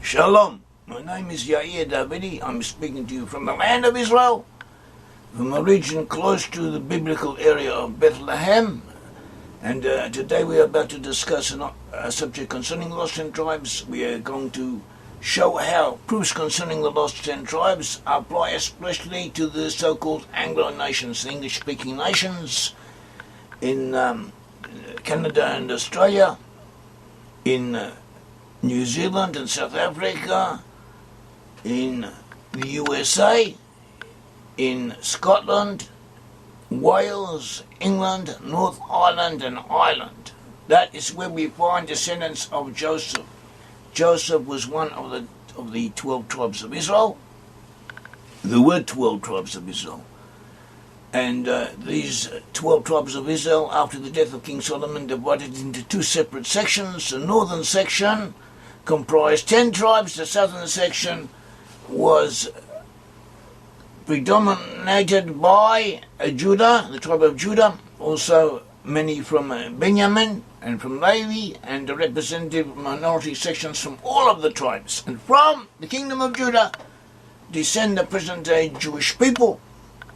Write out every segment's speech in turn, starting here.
Shalom, my name is Yair Davidiy. I'm speaking to you from the land of Israel, from a region close to the biblical area of Bethlehem. And today we are about to discuss a subject concerning the lost 10 tribes. We are going to show how proofs concerning the lost 10 tribes apply especially to the so-called Anglo Nations, the English-speaking nations in Canada and Australia, in New Zealand and South Africa, in the USA, in Scotland, Wales, England, North Ireland and Ireland. That is where we find descendants of Joseph. Joseph was one of the 12 tribes of Israel. There were 12 tribes of Israel. And these 12 tribes of Israel, after the death of King Solomon, divided into two separate sections. The northern section comprised 10 tribes. The southern section was predominated by Judah, the tribe of Judah, also many from Benjamin and from Levi, and the representative minority sections from all of the tribes. And from the kingdom of Judah descend the present-day Jewish people,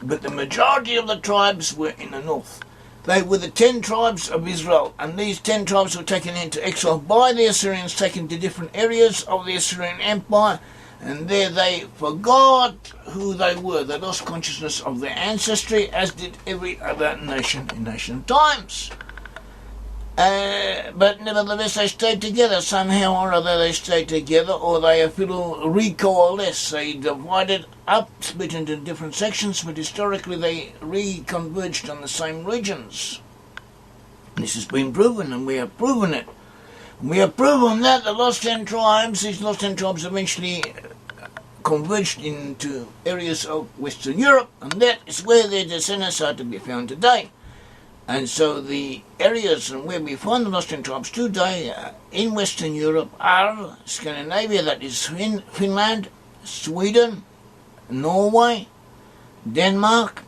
but the majority of the tribes were in the north. They were the 10 tribes of Israel, and these 10 tribes were taken into exile by the Assyrians, taken to different areas of the Assyrian Empire, and there they forgot who they were. They lost consciousness of their ancestry, as did every other nation in ancient times. But nevertheless they stayed together. Somehow or other they stayed together, or they recoalesced. They divided up, split into different sections, but historically they reconverged on the same regions. This has been proven, and we have proven it. We have proven that the lost 10 tribes, these lost 10 tribes eventually converged into areas of Western Europe, and that is where their descendants are to be found today. And so the areas where we find the lost 10 tribes today in Western Europe are Scandinavia, that is Finland, Sweden, Norway, Denmark,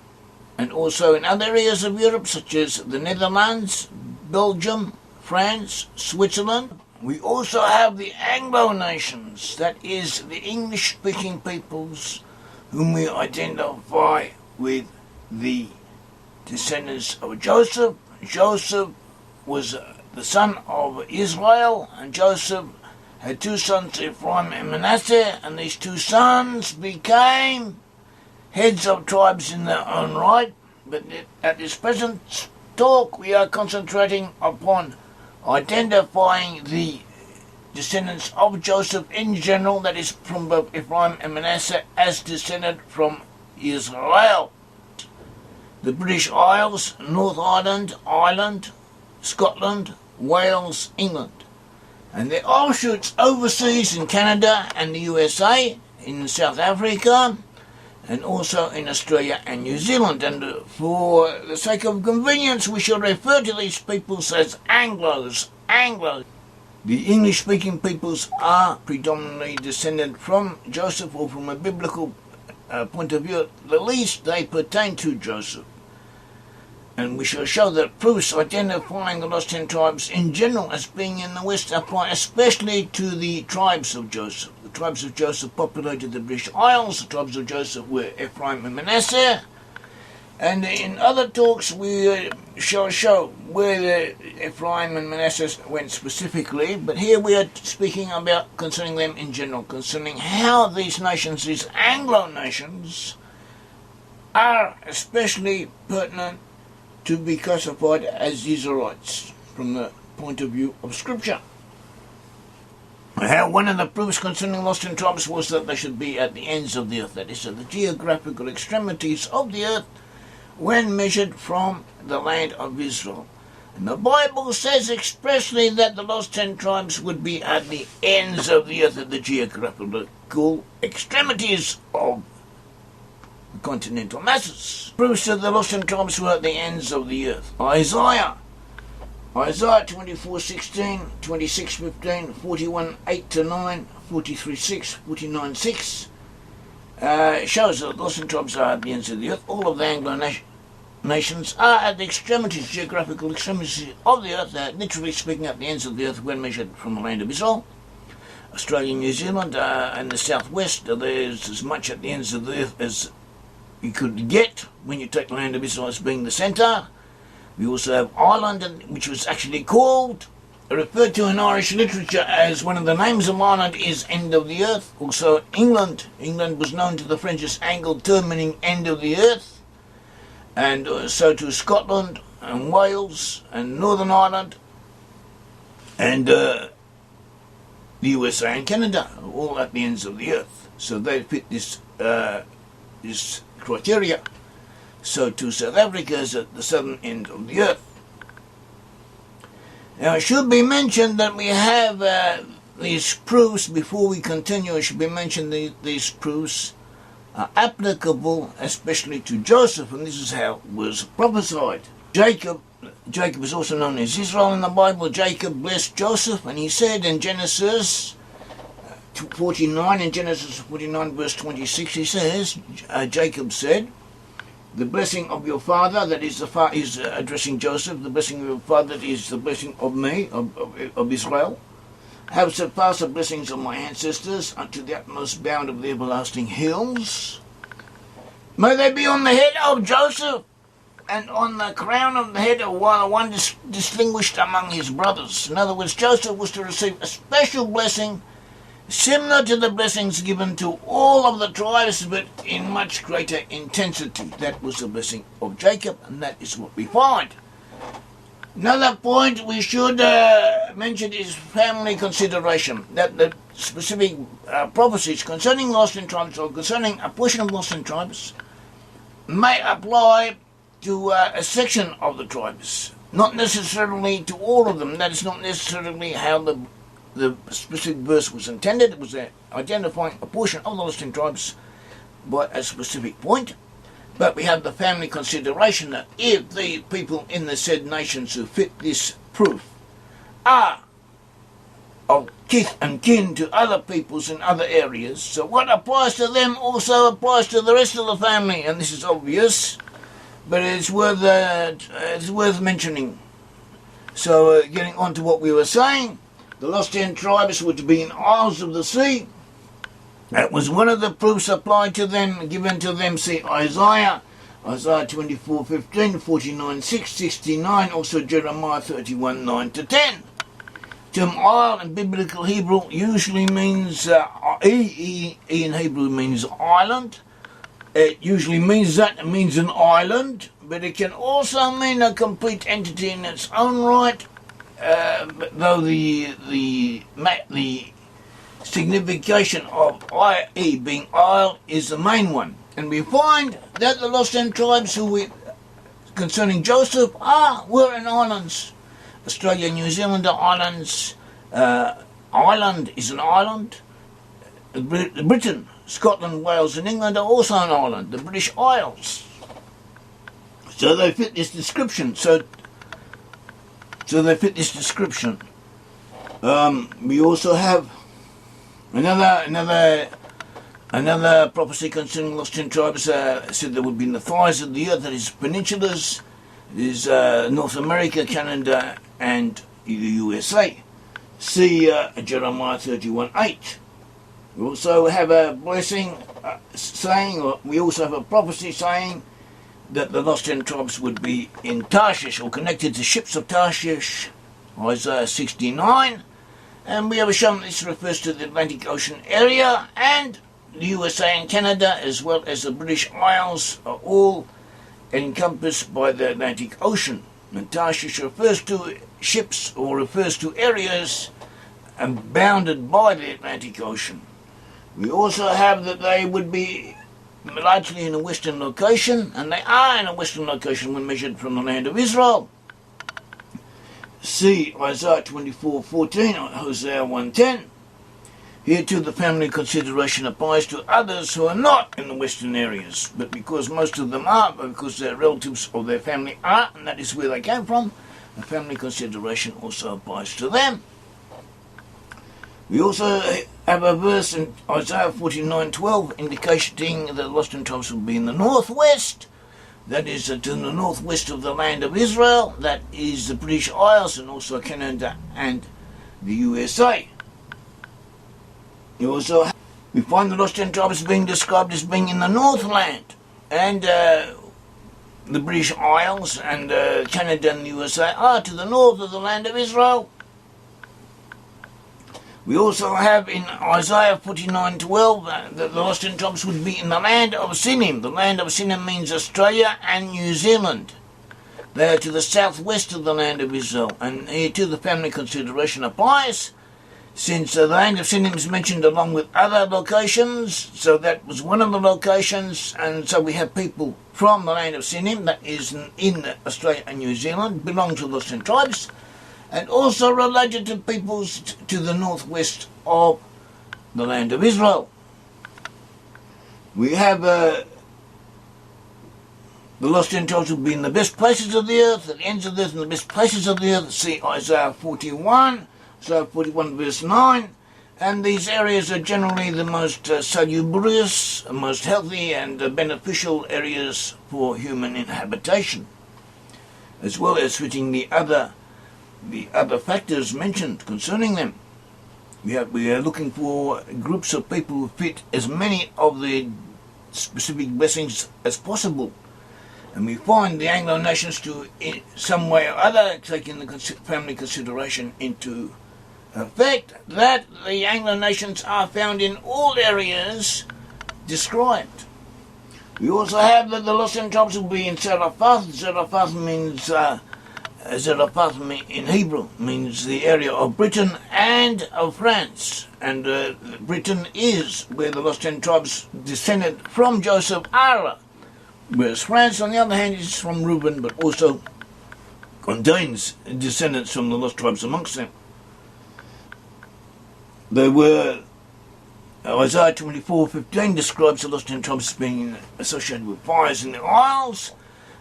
and also in other areas of Europe such as the Netherlands, Belgium, France, Switzerland. We also have the Anglo Nations, that is the English-speaking peoples whom we identify with the descendants of Joseph. Joseph was the son of Israel, and Joseph had two sons, Ephraim and Manasseh, and these two sons became heads of tribes in their own right. But at this present talk we are concentrating upon identifying the descendants of Joseph in general, that is from both Ephraim and Manasseh, as descended from Israel. The British Isles, North Ireland, Ireland, Scotland, Wales, England, and their offshoots overseas in Canada and the USA, in South Africa, and also in Australia and New Zealand. And for the sake of convenience, we shall refer to these peoples as Anglos. Anglos. The English-speaking peoples are predominantly descended from Joseph, or from a biblical point of view, at the least they pertain to Joseph. And we shall show that proofs identifying the lost 10 tribes in general as being in the West apply especially to the tribes of Joseph. The tribes of Joseph populated the British Isles. The tribes of Joseph were Ephraim and Manasseh. And in other talks we shall show where Ephraim and Manasseh went specifically, but here we are speaking about concerning them in general, concerning how these nations, these Anglo Nations, are especially pertinent to be classified as Israelites from the point of view of Scripture. How one of the proofs concerning lost 10 tribes was that they should be at the ends of the earth, that is, at the geographical extremities of the earth when measured from the land of Israel. And the Bible says expressly that the lost 10 tribes would be at the ends of the earth, at the geographical extremities of the continental masses. Proofs that the lost 10 tribes were at the ends of the earth. Isaiah 24:16, 26:15, 41:8-9, 43:6, 49:6 shows that the lost 10 tribes are at the ends of the earth. All of the Anglo nations are at the extremities, geographical extremities of the earth, literally speaking at the ends of the earth when measured from the land of Israel. Australia, New Zealand, and the southwest. There's as much at the ends of the earth as you could get when you take the land of Israel as being the centre. We also have Ireland, which was actually called, referred to in Irish literature as one of the names of Ireland is end of the earth. Also England. England was known to the French as Angle term, meaning end of the earth. And so to Scotland and Wales and Northern Ireland and the USA and Canada, all at the ends of the earth. So they fit this this criteria. So to South Africa is at the southern end of the earth. Now it should be mentioned that we have these proofs, before we continue, it should be mentioned these proofs are applicable especially to Joseph, and this is how it was prophesied. Jacob is also known as Israel in the Bible. Jacob blessed Joseph, and he said in Genesis 49, verse 26, he says, Jacob said, the blessing of your father, that is is addressing Joseph, the blessing of your father is the blessing of me, of Israel, have surpassed the blessings of my ancestors unto the utmost bound of the everlasting hills. May they be on the head of Joseph and on the crown of the head of one distinguished among his brothers. In other words, Joseph was to receive a special blessing similar to the blessings given to all of the tribes, but in much greater intensity. That was the blessing of Jacob, and that is what we find. Another point we should mention is family consideration. That the specific prophecies concerning lost in tribes, or concerning a portion of lost in tribes, may apply to a section of the tribes, not necessarily to all of them. That is not necessarily how the specific verse was intended. It was identifying a portion of the lost in tribes by a specific point. But we have the family consideration that if the people in the said nations who fit this proof are of kith and kin to other peoples in other areas, so what applies to them also applies to the rest of the family, and this is obvious, but it's worth mentioning. So getting on to what we were saying, the lost 10 tribes were to be in isles of the sea. That was one of the proofs applied to them, given to them. See Isaiah 24:15, 49:6, 69, also Jeremiah 31:9-10. Term isle in biblical Hebrew usually means, E in Hebrew means island. It usually means that, it means an island, but it can also mean a complete entity in its own right, though the signification of IE being isle is the main one. And we find that the lost 10 tribes concerning Joseph were in islands. Australia, New Zealand are islands. Ireland is an island. Britain, Scotland, Wales and England are also an island, the British Isles. So they fit this description. So they fit this description. We also have another prophecy concerning lost 10 tribes said there would be in the thighs of the earth, that is peninsulas, it is North America, Canada and the USA. See Jeremiah 31:8. We also have a blessing saying, or we also have a prophecy saying that the lost 10 tribes would be in Tarshish, or connected to ships of Tarshish, Isaiah 69. And we have shown this refers to the Atlantic Ocean area, and the USA and Canada, as well as the British Isles, are all encompassed by the Atlantic Ocean. And Tarshish refers to ships, or refers to areas bounded by the Atlantic Ocean. We also have that they would be largely in a western location, and they are in a western location when measured from the land of Israel. See Isaiah 24:14, Hosea 1:10. Here too the family consideration applies to others who are not in the western areas, but because most of them are, because their relatives of their family are, and that is where they came from, the family consideration also applies to them. We also have a verse in Isaiah 49:12 indicating that the lost in tribes will be in the northwest. That is to the northwest of the land of Israel. That is the British Isles and also Canada and the USA. We find the Lost Ten Tribes being described as being in the Northland and the British Isles and Canada and the USA are to the north of the land of Israel. We also have in Isaiah 49:12 that the Lost Ten Tribes would be in the land of Sinim. The land of Sinim means Australia and New Zealand. They are to the southwest of the land of Israel, and here too the family consideration applies, since the land of Sinim is mentioned along with other locations, so that was one of the locations, and so we have people from the land of Sinim, that is in Australia and New Zealand, belong to the Lost Ten Tribes, and also related to peoples to the northwest of the land of Israel. We have the Lost Ten Tribes will be in the best places of the earth, at the ends of the earth, in the best places of the earth. See Isaiah 41, Isaiah 41 verse 9, and these areas are generally the most salubrious, most healthy and beneficial areas for human inhabitation, as well as fitting the other factors mentioned concerning them. We are looking for groups of people who fit as many of the specific blessings as possible. And we find the Anglo Nations to, in some way or other, taking the family consideration into effect, that the Anglo Nations are found in all areas described. We also have that the Lost Ten Tribes will be in Zarephath. Zarephath means Zarephath in Hebrew means the area of Britain and of France, and Britain is where the Lost Ten Tribes descended from Joseph Ara, whereas France, on the other hand, is from Reuben, but also contains descendants from the Lost Tribes amongst them. There were Isaiah 24:15 describes the Lost Ten Tribes being associated with fires in the Isles.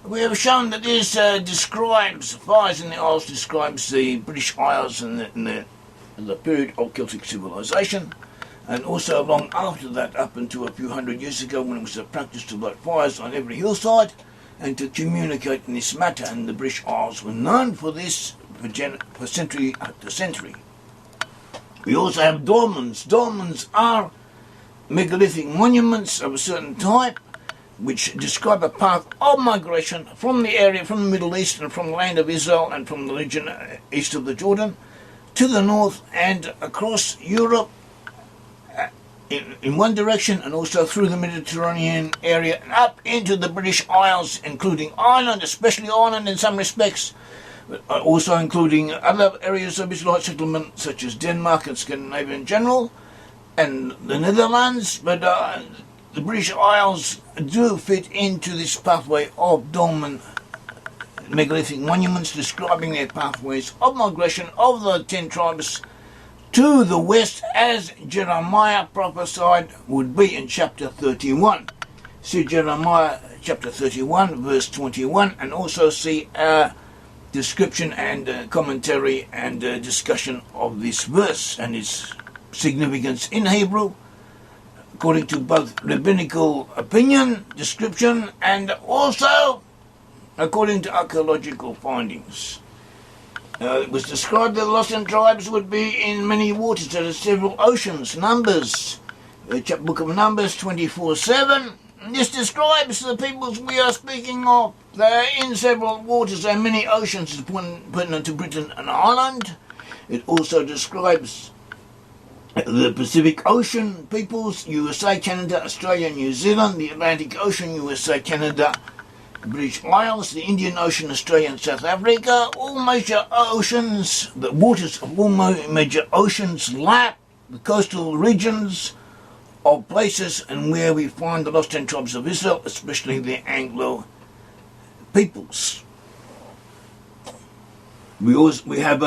We have shown that this describes fires in the Isles, describes the British Isles in the period of Celtic civilization, and also long after that, up until a few hundred years ago, when it was a practice to light fires on every hillside and to communicate in this matter, and the British Isles were known for this for century after century. We also have dolmens. Dolmens are megalithic monuments of a certain type, which describe a path of migration from the area, from the Middle East and from the land of Israel and from the region east of the Jordan to the north and across Europe in one direction, and also through the Mediterranean area and up into the British Isles, including Ireland, especially Ireland in some respects, but also including other areas of Israelite settlement such as Denmark and Scandinavia in general, and the Netherlands, but the British Isles do fit into this pathway of dolmen megalithic monuments describing their pathways of migration of the 10 tribes to the west, as Jeremiah prophesied would be in chapter 31. See Jeremiah chapter 31 verse 21, and also see a description and commentary and discussion of this verse and its significance in Hebrew, according to both rabbinical opinion, description, and also according to archaeological findings. It was described that the Lost Ten Tribes would be in many waters. There are several oceans. Numbers, book of Numbers 24:7. This describes the peoples we are speaking of. They are in several waters. There are many oceans pertinent to Britain and Ireland. It also describes the Pacific Ocean peoples, USA, Canada, Australia, New Zealand, the Atlantic Ocean, USA, Canada, British Isles, the Indian Ocean, Australia and South Africa. All major oceans, the waters of all major oceans lap the coastal regions of places and where we find the Lost Ten Tribes of Israel, especially the Anglo peoples. We have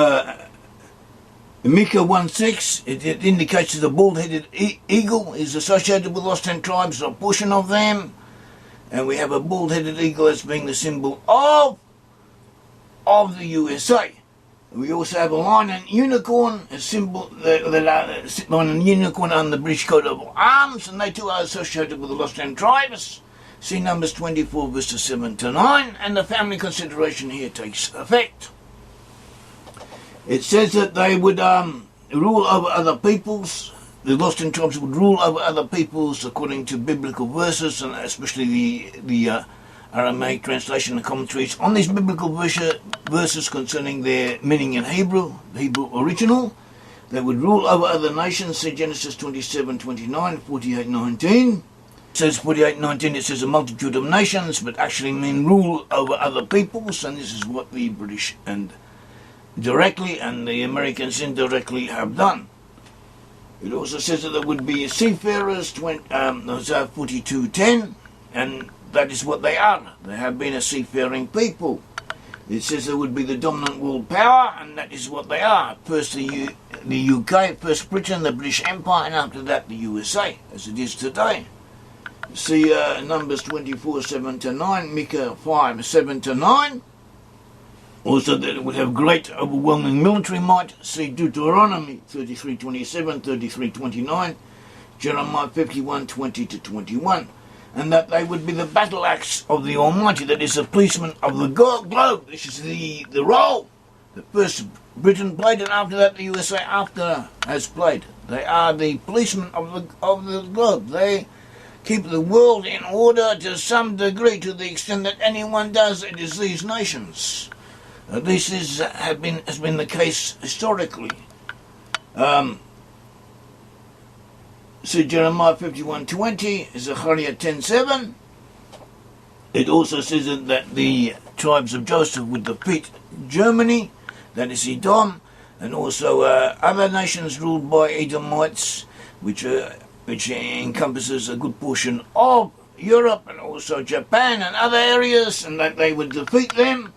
Micah 1:6, it indicates that the bald-headed eagle is associated with Lost Ten Tribes, or a portion of them. And we have a bald-headed eagle as being the symbol of the USA. We also have a lion and unicorn, a symbol, the lion and unicorn on the British coat of arms, and they too are associated with the Lost Ten Tribes. See Numbers 24 verses 7 to 9, and the family consideration here takes effect. It says that they would rule over other peoples, the lost in tribes would rule over other peoples according to biblical verses, and especially the Aramaic translation and commentaries on these biblical verses concerning their meaning in Hebrew, the Hebrew original. They would rule over other nations. See Genesis 27:29, 48:19. It says 48:19. It says a multitude of nations, but actually mean rule over other peoples, and this is what the British and directly and the Americans indirectly have done. It also says that there would be seafarers, Isaiah 42:10, and that is what they are. They have been a seafaring people. It says there would be the dominant world power, and that is what they are. First the UK, first Britain, the British Empire, and after that the USA, as it is today. See Numbers 24:7-9, Micah 5:7-9. Also that it would have great overwhelming military might. See Deuteronomy 33:27, 33:29, Jeremiah 51:20-21. And that they would be the battle axe of the Almighty, that is the policeman of the globe. This is the role that first Britain played, and after that the USA has played. They are the policemen of the globe. They keep the world in order to some degree. To the extent that anyone does, it is these nations. This has been the case historically. See Jeremiah 51:20, Zechariah 10:7. It also says that the tribes of Joseph would defeat Germany, that is Edom, and also other nations ruled by Edomites, which encompasses a good portion of Europe and also Japan and other areas, and that they would defeat them.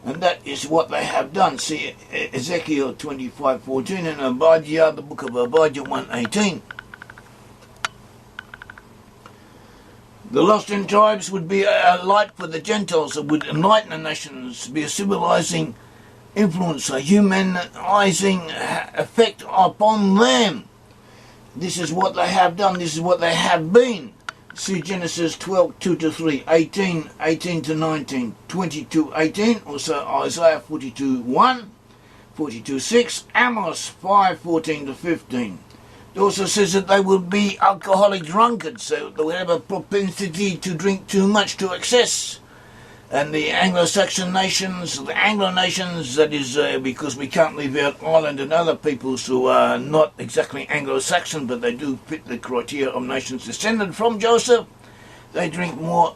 And that is what they have done. See Ezekiel 25:14 and Obadiah, the book of Obadiah 1:18. The lost in tribes would be a light for the Gentiles that would enlighten the nations, be a civilizing influence, a humanizing effect upon them. This is what they have done, this is what they have been. See Genesis 12:2-3, 18:18-19, 22:18, also Isaiah 42:1, 42:6, Amos 5:14-15. It also says that they will be alcoholic drunkards, so they will have a propensity to drink too much to excess. And the Anglo-Saxon nations, the Anglo Nations, that is because we can't leave out Ireland and other peoples who are not exactly Anglo-Saxon, but they do fit the criteria of nations descended from Joseph. They drink more,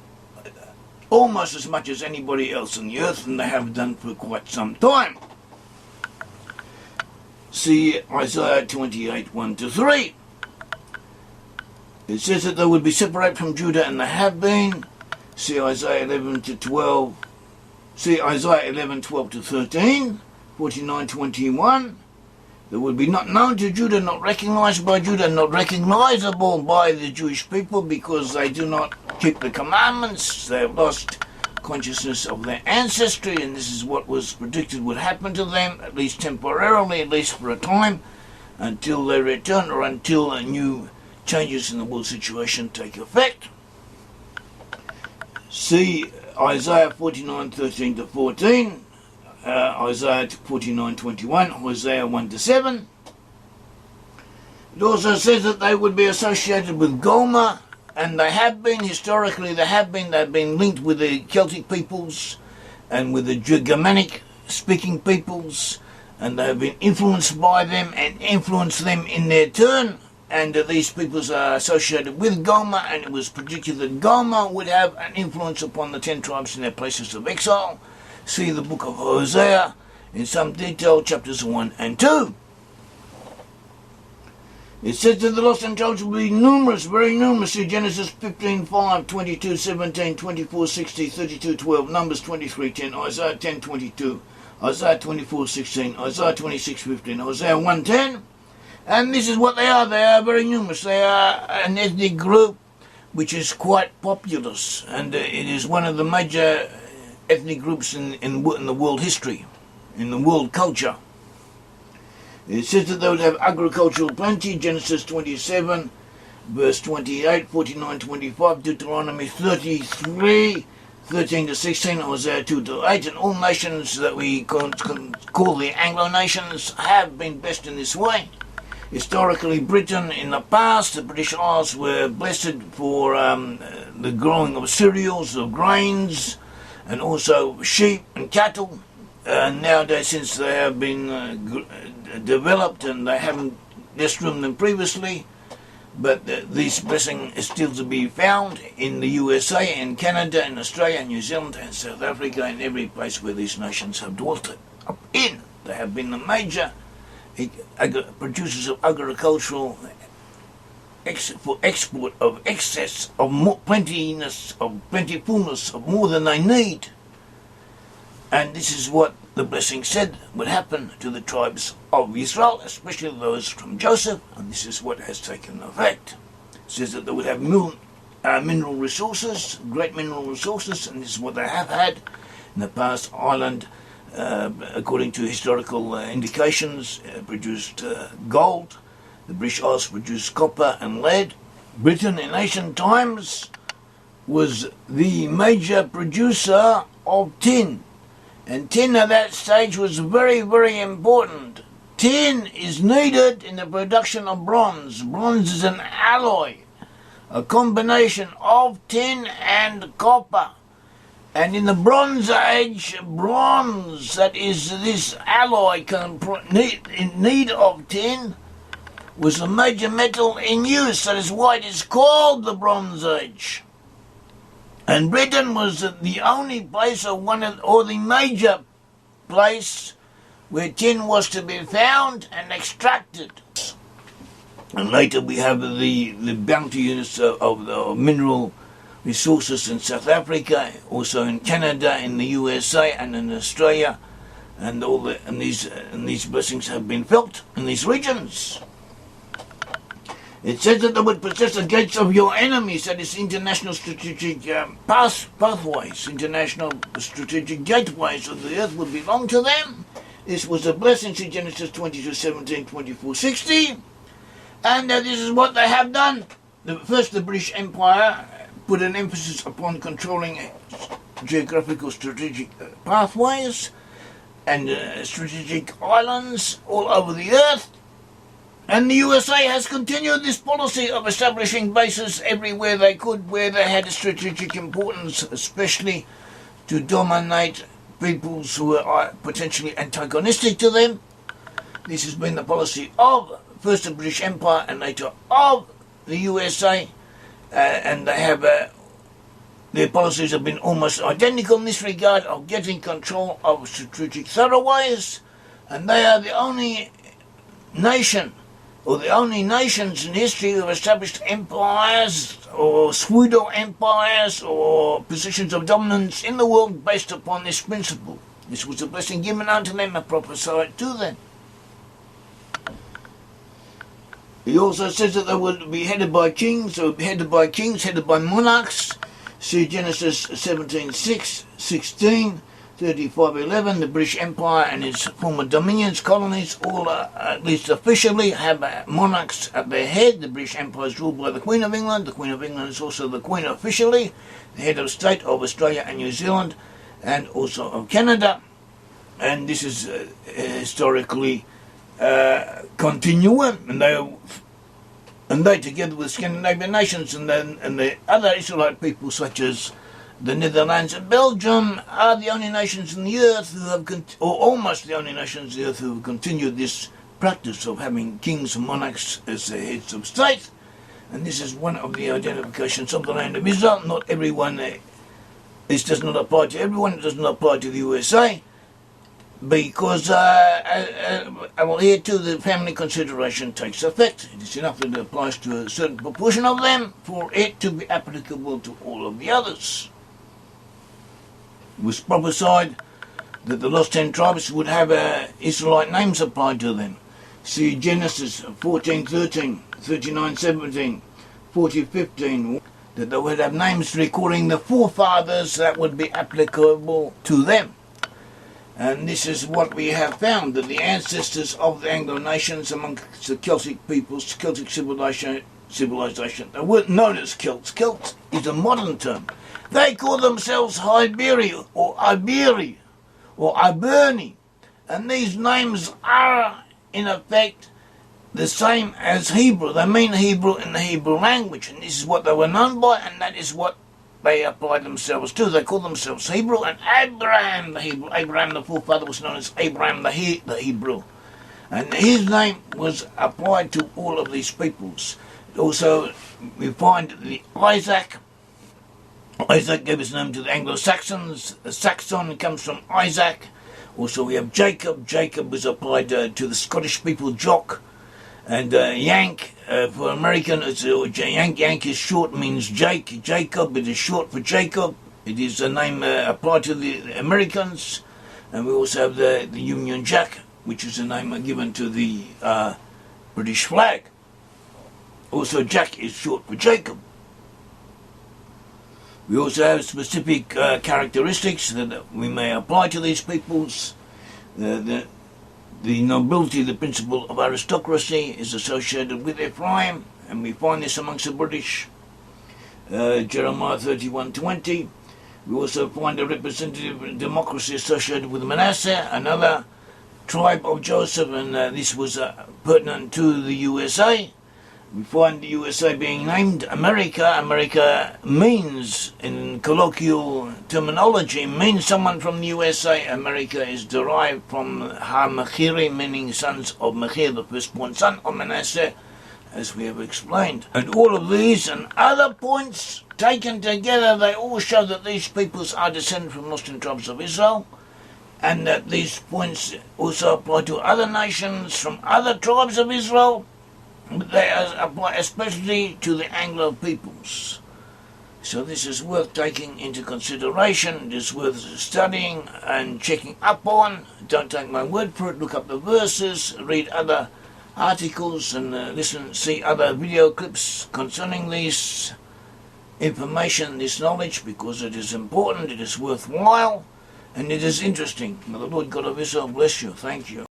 almost as much as anybody else on the earth, and they have done for quite some time. See Isaiah 28:1-3. It says that they would be separated from Judah, and they have been. See Isaiah 11-12. See Isaiah 11:12-13, 49:21. They would be not known to Judah, not recognized by Judah, not recognizable by the Jewish people, because they do not keep the commandments. They have lost consciousness of their ancestry, and this is what was predicted would happen to them, at least temporarily, at least for a time, until they return or until new changes in the world situation take effect. See Isaiah 49:13-14, Isaiah 49:21, Hosea 1-7. It also says that they would be associated with Gomer, and they have been, historically they've been linked with the Celtic peoples and with the Germanic speaking peoples, and they have been influenced by them and influenced them in their turn. And these peoples are associated with Gomer, and it was predicted that Gomer would have an influence upon the 10 tribes in their places of exile. See the book of Hosea in some detail, chapters 1 and 2. It says that the lost in tribes will be numerous, very numerous. See Genesis 15:5, 22:17, 24:60, 32:12, Numbers 23:10, Isaiah 10:22, Isaiah 24:16, Isaiah 26:15, Hosea 1:10. And this is what they are. They are very numerous. They are an ethnic group which is quite populous, and it is one of the major ethnic groups in the world history, in the world culture. It says that they would have agricultural plenty, Genesis 27, verse 28, 49-25, Deuteronomy 33, 13-16, Hosea 2-8, and all nations that we can call the Anglo Nations have been blessed in this way. Historically, Britain in the past, the British Isles were blessed for the growing of cereals, of grains, and also sheep and cattle. Nowadays, since they have been developed and they haven't less room than previously, but this blessing is still to be found in the USA, in Canada, in Australia, New Zealand, and South Africa, and every place where these nations have dwelt in. They have been the major producers of agricultural for export of excess, of plentifulness, of more than they need. And this is what the blessing said would happen to the tribes of Israel, especially those from Joseph, and this is what has taken effect. It says that they would have mineral resources, great mineral resources, and this is what they have had in the past. Ireland, according to historical indications, produced gold. The British Isles produced copper and lead. Britain in ancient times was the major producer of tin. And tin at that stage was very, very important. Tin is needed in the production of bronze. Bronze is an alloy, a combination of tin and copper. And in the Bronze Age, bronze, that is this alloy in need of tin, was a major metal in use. That is why it is called the Bronze Age. And Britain was the only place, or the major place, where tin was to be found and extracted. And later we have the bounty units of the mineral resources in South Africa, also in Canada, in the USA, and in Australia, and these blessings have been felt in these regions. It says that they would possess the gates of your enemies, that is international strategic pathways, international strategic gateways of the earth would belong to them. This was a blessing, see Genesis 22:17, 24:60. And this is what they have done. First, the British Empire put an emphasis upon controlling geographical strategic pathways and strategic islands all over the earth. And the USA has continued this policy of establishing bases everywhere they could, where they had strategic importance, especially to dominate peoples who were potentially antagonistic to them. This has been the policy of first the British Empire and later of the USA, and they have their policies have been almost identical in this regard of getting control of strategic thoroughways, and they are the only nation, or the only nations in history who have established empires or pseudo-empires or positions of dominance in the world based upon this principle. This was a blessing given unto them and prophesied to them. He also says that they would be headed by kings, headed by monarchs. See Genesis 17:6, 16, 35:11. The British Empire and its former dominions, colonies, all at least officially have monarchs at their head. The British Empire is ruled by the Queen of England. The Queen of England is also the Queen officially, the head of state of Australia and New Zealand, and also of Canada. And this is historically continuum, and they together with Scandinavian nations and the other Israelite people such as the Netherlands and Belgium are the only nations in the earth who have, or almost the only nations in the earth who have continued this practice of having kings and monarchs as their heads of state. And this is one of the identifications of the land of Israel. Not everyone, this does not apply to everyone, it does not apply to the USA, because here too the family consideration takes effect. It is enough that it applies to a certain proportion of them for it to be applicable to all of the others. It was prophesied that the lost 10 tribes would have Israelite names applied to them. See Genesis 14:13, 39:17, 40:15, that they would have names recording the forefathers that would be applicable to them. And this is what we have found, that the ancestors of the Anglo Nations amongst the Celtic peoples, Celtic civilization, they weren't known as Celts. Celt is a modern term. They call themselves Iberi or Iberi or Iberni. And these names are, in effect, the same as Hebrew. They mean Hebrew in the Hebrew language, and this is what they were known by, and that is what they applied themselves to. They call themselves Hebrew, and Abraham the Hebrew. Abraham the forefather was known as Abraham the Hebrew. And his name was applied to all of these peoples. Also, we find the Isaac. Isaac gave his name to the Anglo-Saxons. Saxon comes from Isaac. Also, we have Jacob. Jacob was applied to the Scottish people, Jock. And Yank, for American, it's Yank. Yank is short, means Jake. Jacob, it is short for Jacob. It is a name applied to the Americans. And we also have the Union Jack, which is a name given to the British flag. Also, Jack is short for Jacob. We also have specific characteristics that we may apply to these peoples. The nobility, the principle of aristocracy, is associated with Ephraim, and we find this amongst the British. Jeremiah 31:20. We also find a representative democracy associated with Manasseh, another tribe of Joseph, and this was pertinent to the USA. We find the USA being named America. America means, in colloquial terminology, means someone from the USA. America is derived from Ha-Mechiri, meaning sons of Mechir, the firstborn son of Manasseh, as we have explained. And all of these and other points taken together, they all show that these peoples are descended from Muslim tribes of Israel, and that these points also apply to other nations from other tribes of Israel. But they apply especially to the Anglo peoples. So this is worth taking into consideration. It is worth studying and checking up on. Don't take my word for it. Look up the verses, read other articles, and see other video clips concerning this information, this knowledge, because it is important, it is worthwhile, and it is interesting. May the Lord God of Israel bless you. Thank you.